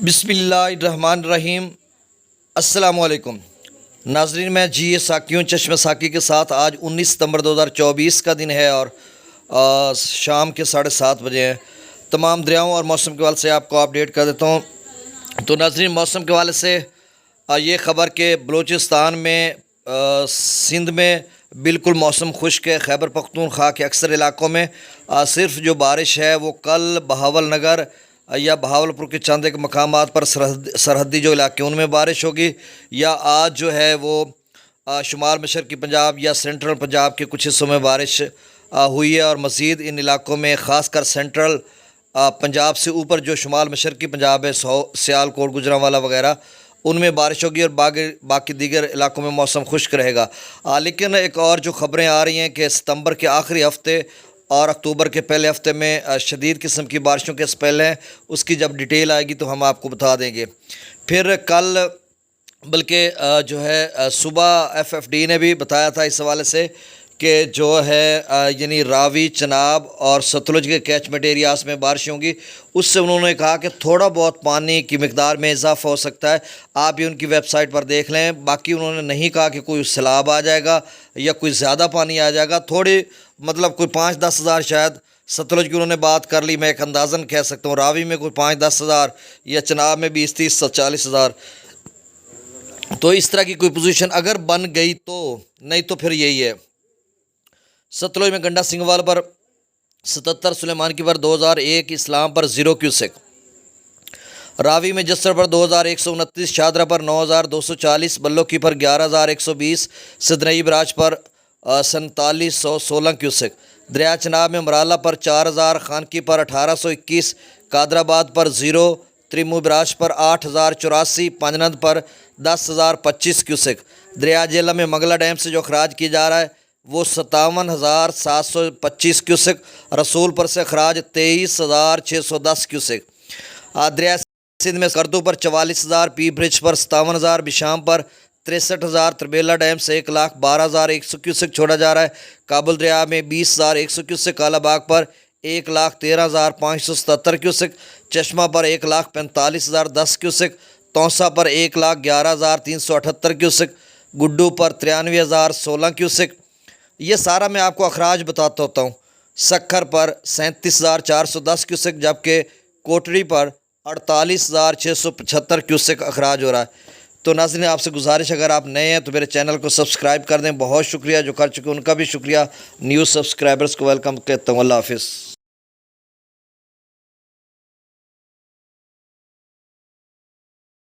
بسم اللہ الرحمن الرحیم۔ السلام علیکم ناظرین، میں جی ساکیوں چشم ساکی کے ساتھ آج 19 ستمبر 2024 کا دن ہے اور شام کے 7:30 بجے ہیں۔ تمام دریاؤں اور موسم کے حوالے سے آپ کو اپڈیٹ کر دیتا ہوں۔ تو ناظرین، موسم کے حوالے سے یہ خبر کہ بلوچستان میں سندھ میں بالکل موسم خشک ہے۔ خیبر پختونخوا کے اکثر علاقوں میں صرف جو بارش ہے وہ کل بہاول نگر یا بہاولپور کے چند ایک مقامات پر سرحدی جو علاقے ان میں بارش ہوگی، یا آج جو ہے وہ شمال مشرقی پنجاب یا سینٹرل پنجاب کے کچھ حصوں میں بارش ہوئی ہے، اور مزید ان علاقوں میں خاص کر سینٹرل پنجاب سے اوپر جو شمال مشرقی پنجاب ہے، سیال کوٹ، گوجرانوالا وغیرہ، ان میں بارش ہوگی، اور باقی دیگر علاقوں میں موسم خشک رہے گا۔ لیکن ایک اور جو خبریں آ رہی ہیں کہ ستمبر کے آخری ہفتے اور اکتوبر کے پہلے ہفتے میں شدید قسم کی بارشوں کے اسپیل ہیں، اس کی جب ڈیٹیل آئے گی تو ہم آپ کو بتا دیں گے۔ پھر کل بلکہ جو ہے صبح FFD نے بھی بتایا تھا اس حوالے سے کہ جو ہے یعنی راوی، چناب اور ستلج کے کیچمنٹ ایریاز میں بارشیں ہوں گی۔ اس سے انہوں نے کہا کہ تھوڑا بہت پانی کی مقدار میں اضافہ ہو سکتا ہے، آپ بھی ان کی ویب سائٹ پر دیکھ لیں۔ باقی انہوں نے نہیں کہا کہ کوئی سیلاب آ جائے گا یا کوئی زیادہ پانی آ جائے گا، تھوڑی مطلب کوئی 5-10 ہزار شاید ستلج کی انہوں نے بات کر لی، میں ایک اندازاً کہہ سکتا ہوں۔ راوی میں کوئی 5-10 ہزار یا چناب میں 20-30-40 ہزار، تو اس طرح کی کوئی پوزیشن اگر بن گئی تو، نہیں تو پھر یہی ہے۔ ستلج میں گنڈا سنگھوال پر 77، سلیمان کی پر 2001، اسلام پر 0 کیوسک، راوی میں جسر پر 2129، شادرہ پر 9240، بلو کی پر 11120، سدنئی براج پر 4716 کیوسک، دریا چناب میں مرالا پر 4000، خانکی پر 1821، قادر آباد پر 0، تریمو براج پر 8084، پنجند پر 10025 کیوسک، دریا جیلم میں منگلہ ڈیم سے جو اخراج کیا جا رہا ہے وہ 57,725 کیوسک، رسول پر سے اخراج 23,610 کیوسک، دریا سندھ میں کردو پر 44,000، پی برج پر 57,000، بشام پر 63,000، تربیلا ڈیم سے 1,12,100 کیوسک چھوڑا جا رہا ہے، کابل دریا میں 20,100 کیوسک، کالا باغ پر 1,13,577 کیوسک، چشمہ پر 1,45,010 کیوسک، تونسا پر 1,11,378 کیوسک، گڈو پر 93,016 کیوسک۔ یہ سارا میں آپ کو اخراج بتاتا ہوتا ہوں۔ سکھر پر 37,410 کیوسک، جبکہ کوٹڑی پر 48,675 کیوسک اخراج ہو رہا ہے۔ تو ناظرین، آپ سے گزارش، اگر آپ نئے ہیں تو میرے چینل کو سبسکرائب کر دیں۔ بہت شکریہ، جو کر چکے ان کا بھی شکریہ۔ نیو سبسکرائبرز کو ویلکم کہتا ہوں۔ اللہ حافظ۔